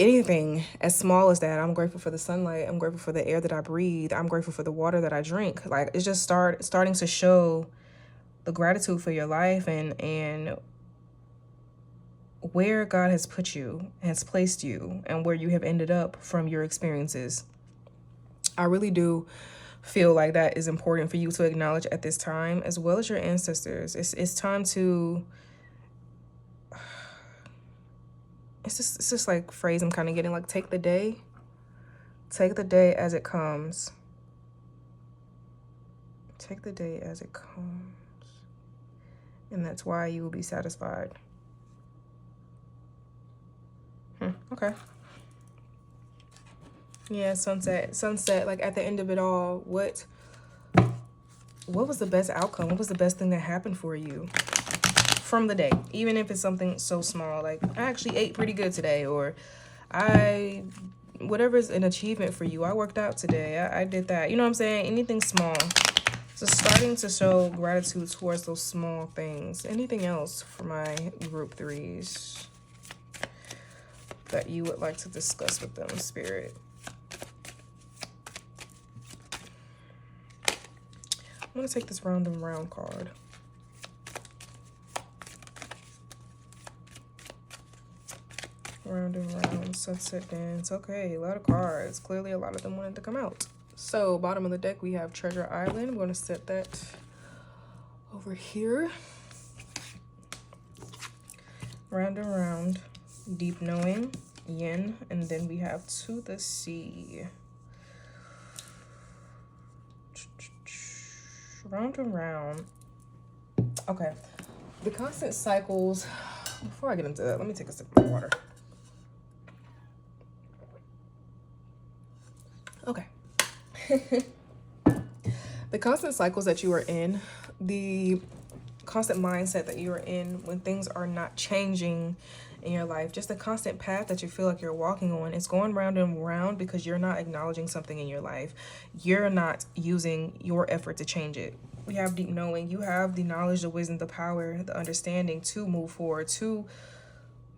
anything as small as that. I'm grateful for the sunlight. I'm grateful for the air that I breathe. I'm grateful for the water that I drink. Like, it's just starting to show the gratitude for your life and where God has put you, has placed you, and where you have ended up from your experiences. I really do feel like that is important for you to acknowledge at this time, as well as your ancestors. It's time to, it's just like phrase I'm kind of getting, like, take the day as it comes. Take the day as it comes. And that's why you will be satisfied. Okay. Yeah, sunset, like at the end of it all, what was the best outcome? What was the best thing that happened for you from the day? Even if it's something so small, like, I actually ate pretty good today, or whatever is an achievement for you. I worked out today. I did that. You know what I'm saying? Anything small. So starting to show gratitude towards those small things. Anything else for my group 3s that you would like to discuss with them, Spirit? I'm going to take this round and round card. Round and round, sunset dance. Okay, a lot of cards. Clearly a lot of them wanted to come out. So bottom of the deck, we have Treasure Island. I'm going to set that over here. Round and round, deep knowing, yin, and then we have to the sea. Round and round. Okay, the constant cycles. Before I get into that, let me take a sip of water. Okay. The constant cycles that you are in, the constant mindset that you are in when things are not changing in your life, just the constant path that you feel like you're walking on, it's going round and round because you're not acknowledging something in your life. You're not using your effort to change it. We have deep knowing. You have the knowledge, the wisdom, the power, the understanding to move forward, to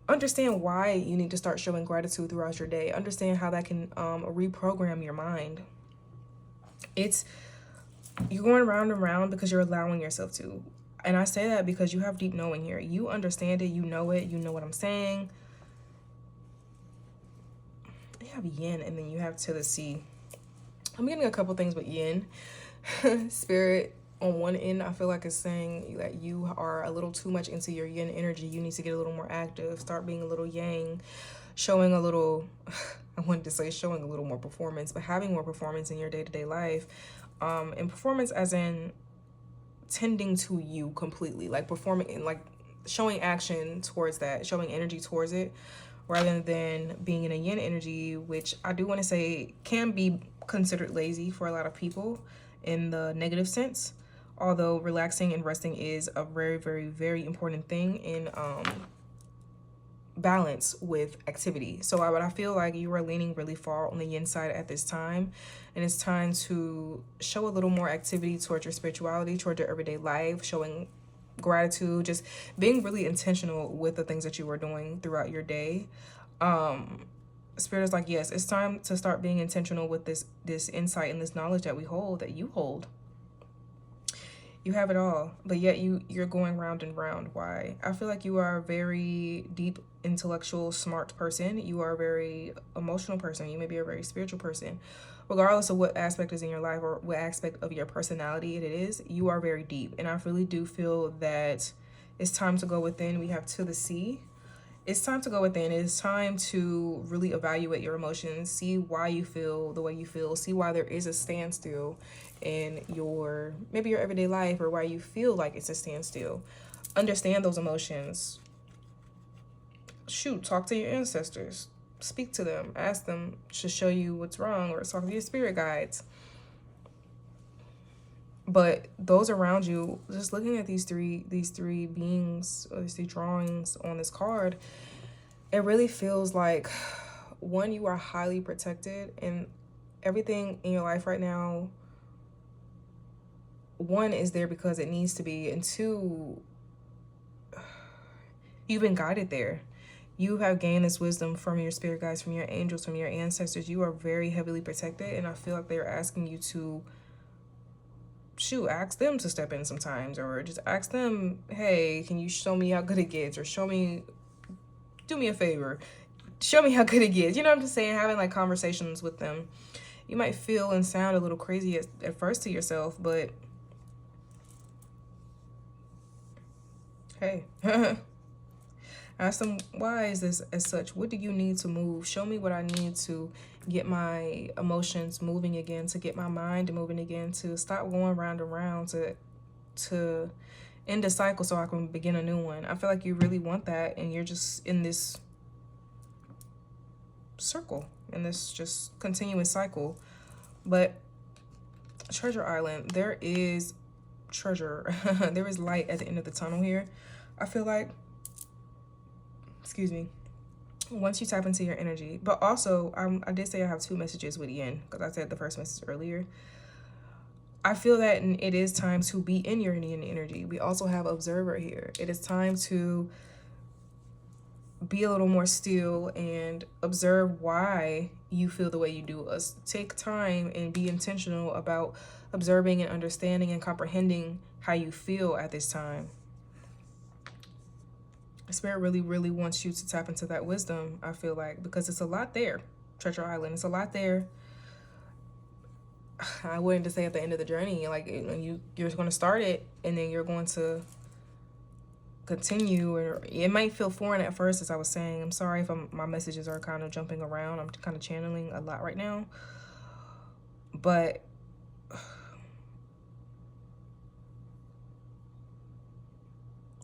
understand why you need to start showing gratitude throughout your day. Understand how that can reprogram your mind. You're going round and round because you're allowing yourself to. And I say that because you have deep knowing here. You understand it. You know it. You know what I'm saying. You have yin, and then you have to the sea. I'm getting a couple things with yin. Spirit, on one end, I feel like it's saying that you are a little too much into your yin energy. You need to get a little more active. Start being a little yang. Showing a little, I wanted to say showing a little more performance, but having more performance in your day-to-day life. And performance as in tending to you completely, like performing and like showing action towards that, showing energy towards it, rather than being in a yin energy, which I do want to say can be considered lazy for a lot of people in the negative sense, although relaxing and resting is a very, very, very important thing in balance with activity. So I feel like you are leaning really far on the yin side at this time, and it's time to show a little more activity towards your spirituality, towards your everyday life, showing gratitude, just being really intentional with the things that you are doing throughout your day. Spirit is like, yes, it's time to start being intentional with this insight and this knowledge that we hold, that you hold. You have it all, but yet you're going round and round. Why? I feel like you are a very deep, intellectual, smart person. You are a very emotional person. You may be a very spiritual person. Regardless of what aspect is in your life or what aspect of your personality it is, you are very deep. And I really do feel that it's time to go within. We have to the sea. It's time to go within. It's time to really evaluate your emotions, see why you feel the way you feel, see why there is a standstill in maybe your everyday life, or why you feel like it's a standstill. Understand those emotions. Shoot, talk to your ancestors. Speak to them. Ask them to show you what's wrong, or talk to your spirit guides. But those around you, just looking at these three beings, or these three drawings on this card, it really feels like, one, you are highly protected, and everything in your life right now, one, is there because it needs to be, and two, you've been guided there. You have gained this wisdom from your spirit guides, from your angels, from your ancestors. You are very heavily protected, and I feel like they're asking you to ask them to step in sometimes, or just ask them, hey, can you show me how good it gets, or show me do me a favor. Show me how good it gets. You know what I'm just saying? Having like conversations with them. You might feel and sound a little crazy at first to yourself, but hey. Ask them, why is this as such? What do you need to move? Show me what I need to get my emotions moving again, to get my mind moving again, to stop going round and round, to end a cycle so I can begin a new one. I feel like you really want that, and you're just in this circle, in this just continuous cycle. But Treasure Island, there is treasure. There is light at the end of the tunnel here. I feel like, excuse me, once you tap into your energy. But also, I did say I have 2 messages with Yin, because I said the first message earlier. I feel that it is time to be in your Yin energy. We also have Observer here. It is time to be a little more still and observe why you feel the way you do. Take time and be intentional about observing and understanding and comprehending how you feel at this time. Spirit really, really wants you to tap into that wisdom, I feel like, because it's a lot there. Treasure Island, it's a lot there. I wouldn't just say at the end of the journey, like you're going to start it and then you're going to continue, or it might feel foreign at first, as I was saying. I'm sorry if my messages are kind of jumping around. I'm kind of channeling a lot right now, but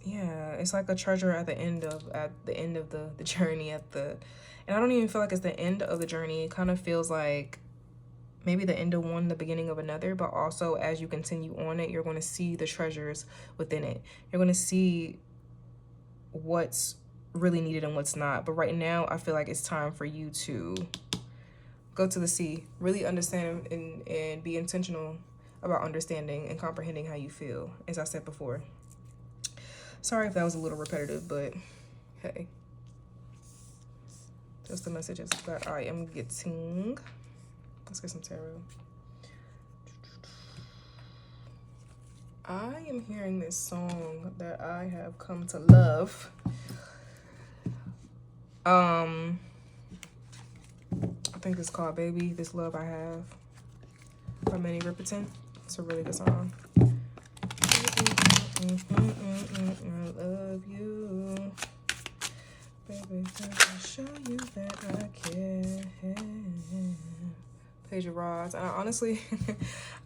yeah, it's like a treasure at the end of the journey, and I don't even feel like it's the end of the journey. It kind of feels like maybe the end of one, the beginning of another, but also as you continue on it, you're going to see the treasures within it. You're going to see what's really needed and what's not. But right now, I feel like it's time for you to go to the sea, really understand and be intentional about understanding and comprehending how you feel, as I said before. Sorry if that was a little repetitive, but hey, just the messages that I am getting. Let's get some tarot. I am hearing this song that I have come to love. I think it's called Baby, This Love I Have by 𝖞𝖊𝖊𝖊𝖉. It's a really good song. I love you. Baby, I'll show you that I care. 𝖊𝖊𝖊𝖉. And I honestly,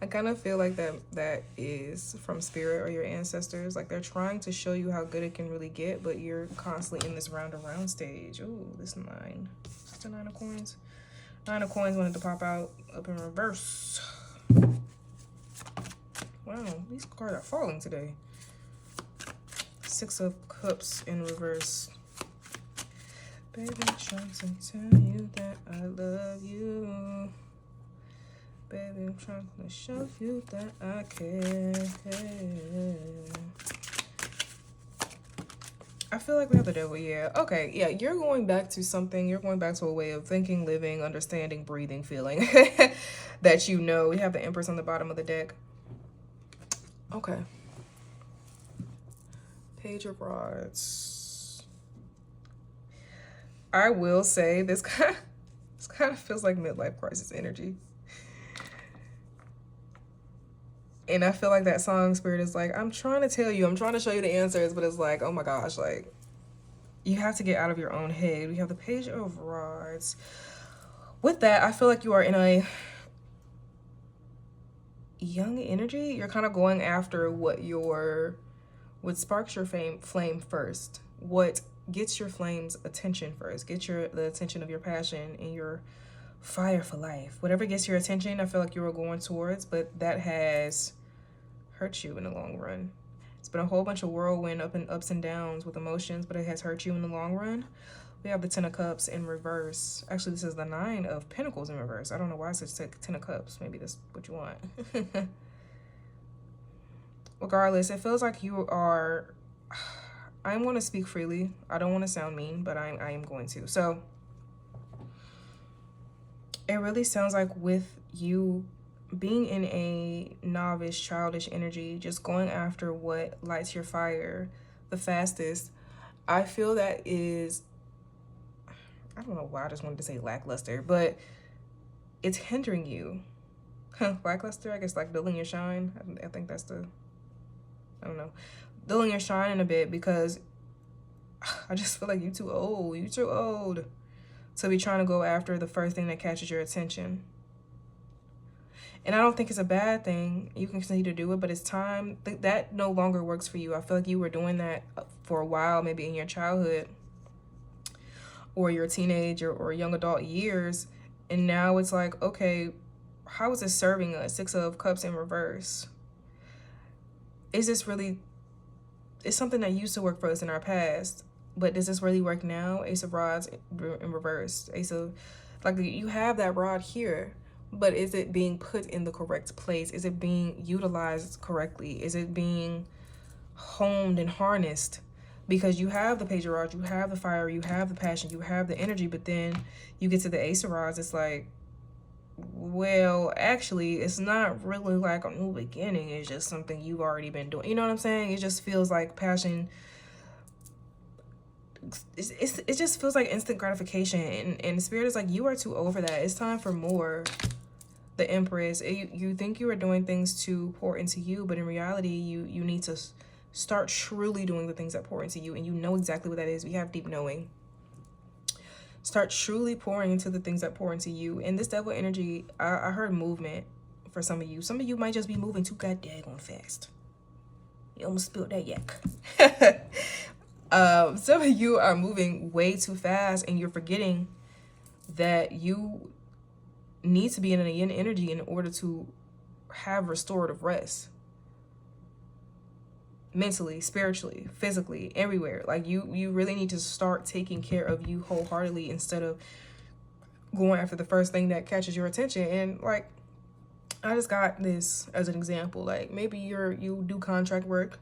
I kind of feel like that is from spirit or your ancestors. Like they're trying to show you how good it can really get, but you're constantly in this round around stage. Ooh, this 9. It's the 9 of coins. 9 of coins wanted to pop out up in reverse. Wow, these cards are falling today. 6 of cups in reverse. Baby, I'm trying to tell you that I love you. Baby, I'm trying to show you that I care. I feel like we have the devil, yeah. Okay, yeah, you're going back to something. You're going back to a way of thinking, living, understanding, breathing, feeling that you know. We have the Empress on the bottom of the deck. Okay. Page of Rods. I will say this kind of feels like midlife crisis energy. And I feel like that song spirit is like, I'm trying to tell you, I'm trying to show you the answers, but it's like, oh my gosh, like, you have to get out of your own head. We have the Page of Rods. With that, I feel like you are in a young energy. You're kind of going after what sparks your flame first. What gets your flame's attention first. Get the attention of your passion and your fire for life. Whatever gets your attention, I feel like you are going towards, but that has hurt you in the long run. It's been a whole bunch of whirlwind ups and downs with emotions, but it has hurt you in the long run. We have the 10 of Cups in reverse. Actually, this is the 9 of Pentacles in reverse. I don't know why it says 10 of Cups. Maybe that's what you want. Regardless, it feels like you are... I'm going to speak freely. I don't want to sound mean, but I am going to. So it really sounds like with you being in a novice, childish energy, just going after what lights your fire the fastest, I feel that is I don't know why I just wanted to say lackluster, but it's hindering you. Lackluster, I guess, like dulling your shine. I think that's the, I don't know, dulling your shine in a bit, because I just feel like you too old. You too old to be trying to go after the first thing that catches your attention. And I don't think it's a bad thing. You can continue to do it, but it's time that no longer works for you. I feel like you were doing that for a while, maybe in your childhood or your teenage or young adult years. And now it's like, okay, how is this serving us? 6 of Cups in reverse. Is this really, it's something that used to work for us in our past, but does this really work now? Ace of Rods in reverse. Ace of, like, you have that rod here, but is it being put in the correct place? Is it being utilized correctly? Is it being honed and harnessed? Because you have the Page of Rods, you have the fire, you have the passion, you have the energy, but then you get to the Ace of Rods, it's like, well, actually, it's not really like a new beginning. It's just something you've already been doing. You know what I'm saying? It just feels like passion. It just feels like instant gratification. And Spirit is like, you are too old for that. It's time for more. The Empress. You think you are doing things to pour into you, but in reality, you need to start truly doing the things that pour into you. And you know exactly what that is. We have deep knowing. Start truly pouring into the things that pour into you. And this Devil energy, I heard movement for some of you. Some of you might just be moving too goddamn fast. You almost spilled that yak. Some of you are moving way too fast, and you're forgetting that you need to be in a yin energy in order to have restorative rest. Mentally, spiritually, physically, everywhere. Like you really need to start taking care of you wholeheartedly instead of going after the first thing that catches your attention. And like, I just got this as an example. Like, maybe you do contract work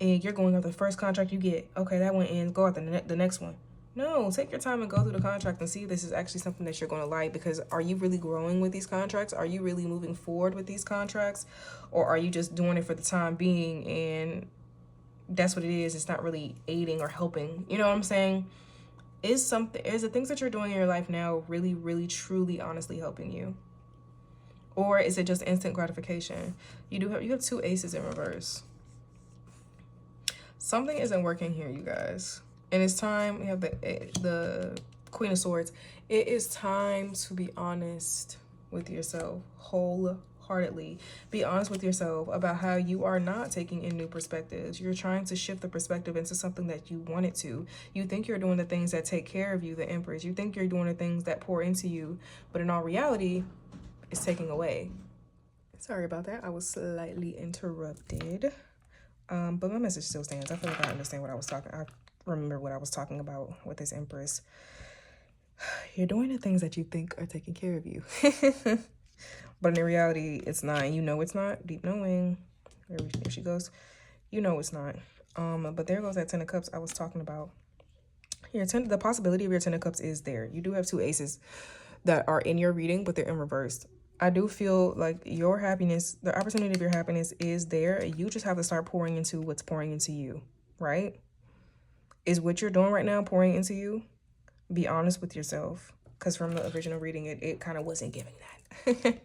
and you're going after the first contract you get. Okay, that one ends, go after the next one. No, take your time and go through the contract and see if this is actually something that you're going to like. Because are you really growing with these contracts? Are you really moving forward with these contracts? Or are you just doing it for the time being and that's what it is? It's not really aiding or helping. You know what I'm saying? Is the things that you're doing in your life now really, really, truly, honestly helping you? Or is it just instant gratification? You have 2 aces in reverse. Something isn't working here, you guys. And it's time. We have the Queen of Swords. It is time to be honest with yourself wholeheartedly. Be honest with yourself about how you are not taking in new perspectives. You're trying to shift the perspective into something that you want it to. You think you're doing the things that take care of you, the Empress. You think you're doing the things that pour into you, but in all reality, it's taking away. Sorry about that. I was slightly interrupted. But my message still stands. I feel like I understand what I was talking. I remember what I was talking about with this Empress. You're doing the things that you think are taking care of you. But in reality, it's not. And you know it's not. Deep knowing. There she goes. You know it's not. But there goes that 10 of Cups I was talking about. The possibility of your 10 of Cups is there. You do have 2 aces that are in your reading, but they're in reverse. I do feel like your happiness, the opportunity of your happiness is there. You just have to start pouring into what's pouring into you, right? Is what you're doing right now pouring into you? Be honest with yourself. Because from the original reading, it kind of wasn't giving that.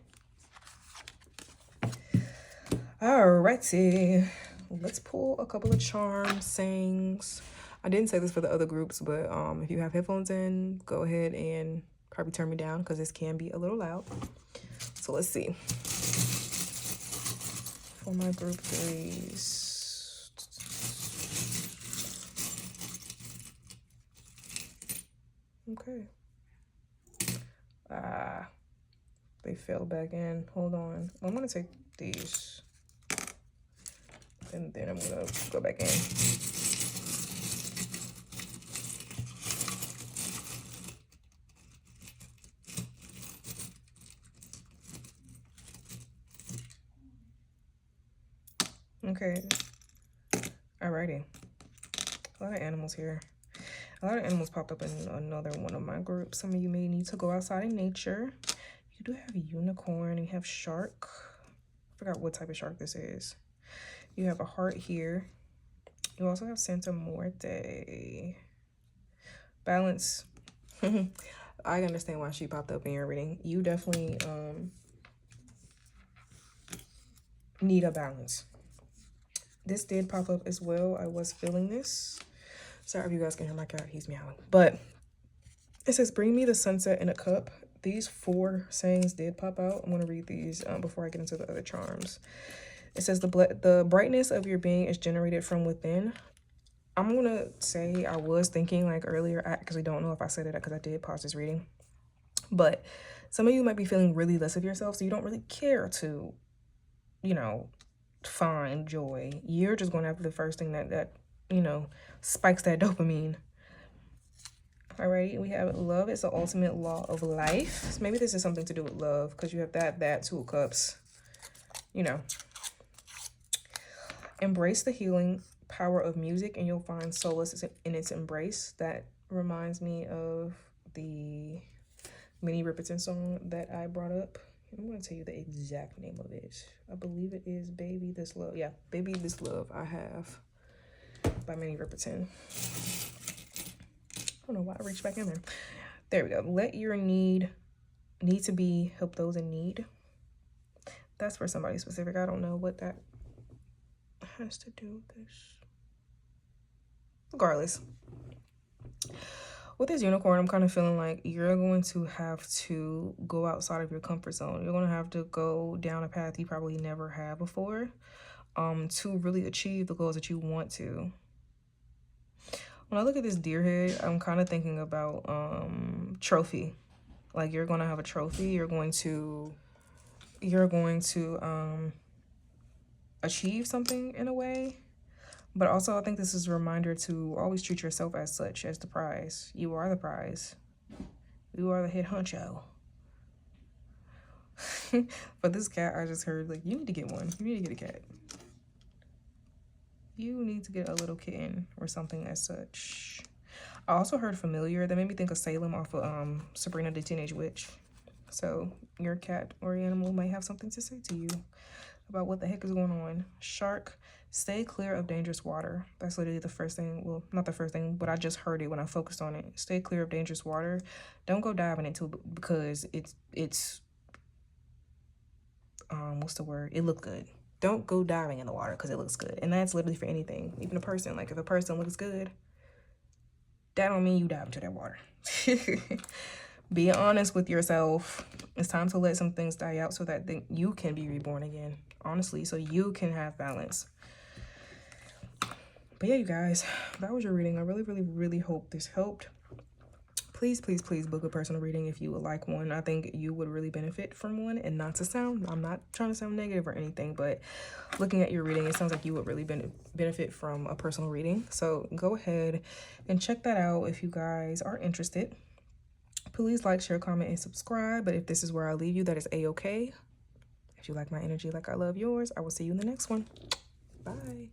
Alrighty. Let's pull a couple of charm sayings. I didn't say this for the other groups, but if you have headphones in, go ahead and probably turn me down because this can be a little loud. So let's see. For my group 3s. Okay. They fell back in. Hold on. I'm going to take these. And then I'm going to go back in. Okay. Alrighty. A lot of animals here. A lot of animals popped up in another one of my groups. Some of you may need to go outside in nature. You do have a unicorn. You have shark. I forgot what type of shark this is. You have a heart here. You also have Santa Muerte. Balance. I understand why she popped up in your reading. You definitely need a balance. This did pop up as well. I was feeling this. Sorry if you guys can hear my cat. He's meowing. But it says, bring me the sunset in a cup. These 4 sayings did pop out. I'm going to read these before I get into the other charms. It says, the brightness of your being is generated from within. I'm going to say I was thinking like earlier. I actually don't know if I said it because I did pause this reading. But some of you might be feeling really less of yourself. So you don't really care to, you know, find joy. You're just going after the first thing that you know, spikes that dopamine. Alrighty, we have love is the ultimate law of life. So maybe this is something to do with love because you have that 2 of cups. You know, embrace the healing power of music and you'll find solace in its embrace. That reminds me of the 𝖊𝖞𝖊𝖊𝖊𝖘 song that I brought up. I'm going to tell you the exact name of it. I believe it is Baby This Love. Yeah, Baby This Love I Have by 𝖊𝖞𝖊𝖊𝖊𝖘. I don't know why I reached back in there. There we go. Let your need to be help those in need. That's for somebody specific. I don't know what that has to do with this. Regardless. With this unicorn, I'm kind of feeling like you're going to have to go outside of your comfort zone. You're going to have to go down a path you probably never have before to really achieve the goals that you want to. When I look at this deer head, I'm kind of thinking about trophy. Like you're going to have a trophy. You're going to achieve something in a way. But also, I think this is a reminder to always treat yourself as such, as the prize. You are the prize. You are the head honcho. But this cat, I just heard, like, you need to get one. You need to get a cat. You need to get a little kitten or something as such. I also heard familiar. That made me think of Salem off of Sabrina the Teenage Witch. So your cat or animal might have something to say to you about what the heck is going on. Shark. Stay clear of dangerous water. That's literally the first thing. Well, not the first thing, but I just heard it when I focused on it. Stay clear of dangerous water. Don't go diving into it because it's what's the word? It looks good. Don't go diving in the water because it looks good. And that's literally for anything. Even a person. Like if a person looks good, that don't mean you dive into that water. Be honest with yourself. It's time to let some things die out so that then you can be reborn again. Honestly, so you can have balance. But yeah, you guys, that was your reading. I really, really, really hope this helped. Please, please, please book a personal reading if you would like one. I think you would really benefit from one. And not to sound, I'm not trying to sound negative or anything, but looking at your reading, it sounds like you would really benefit from a personal reading. So go ahead and check that out if you guys are interested. Please like, share, comment, and subscribe. But if this is where I leave you, that is a-okay. If you like my energy like I love yours, I will see you in the next one. Bye.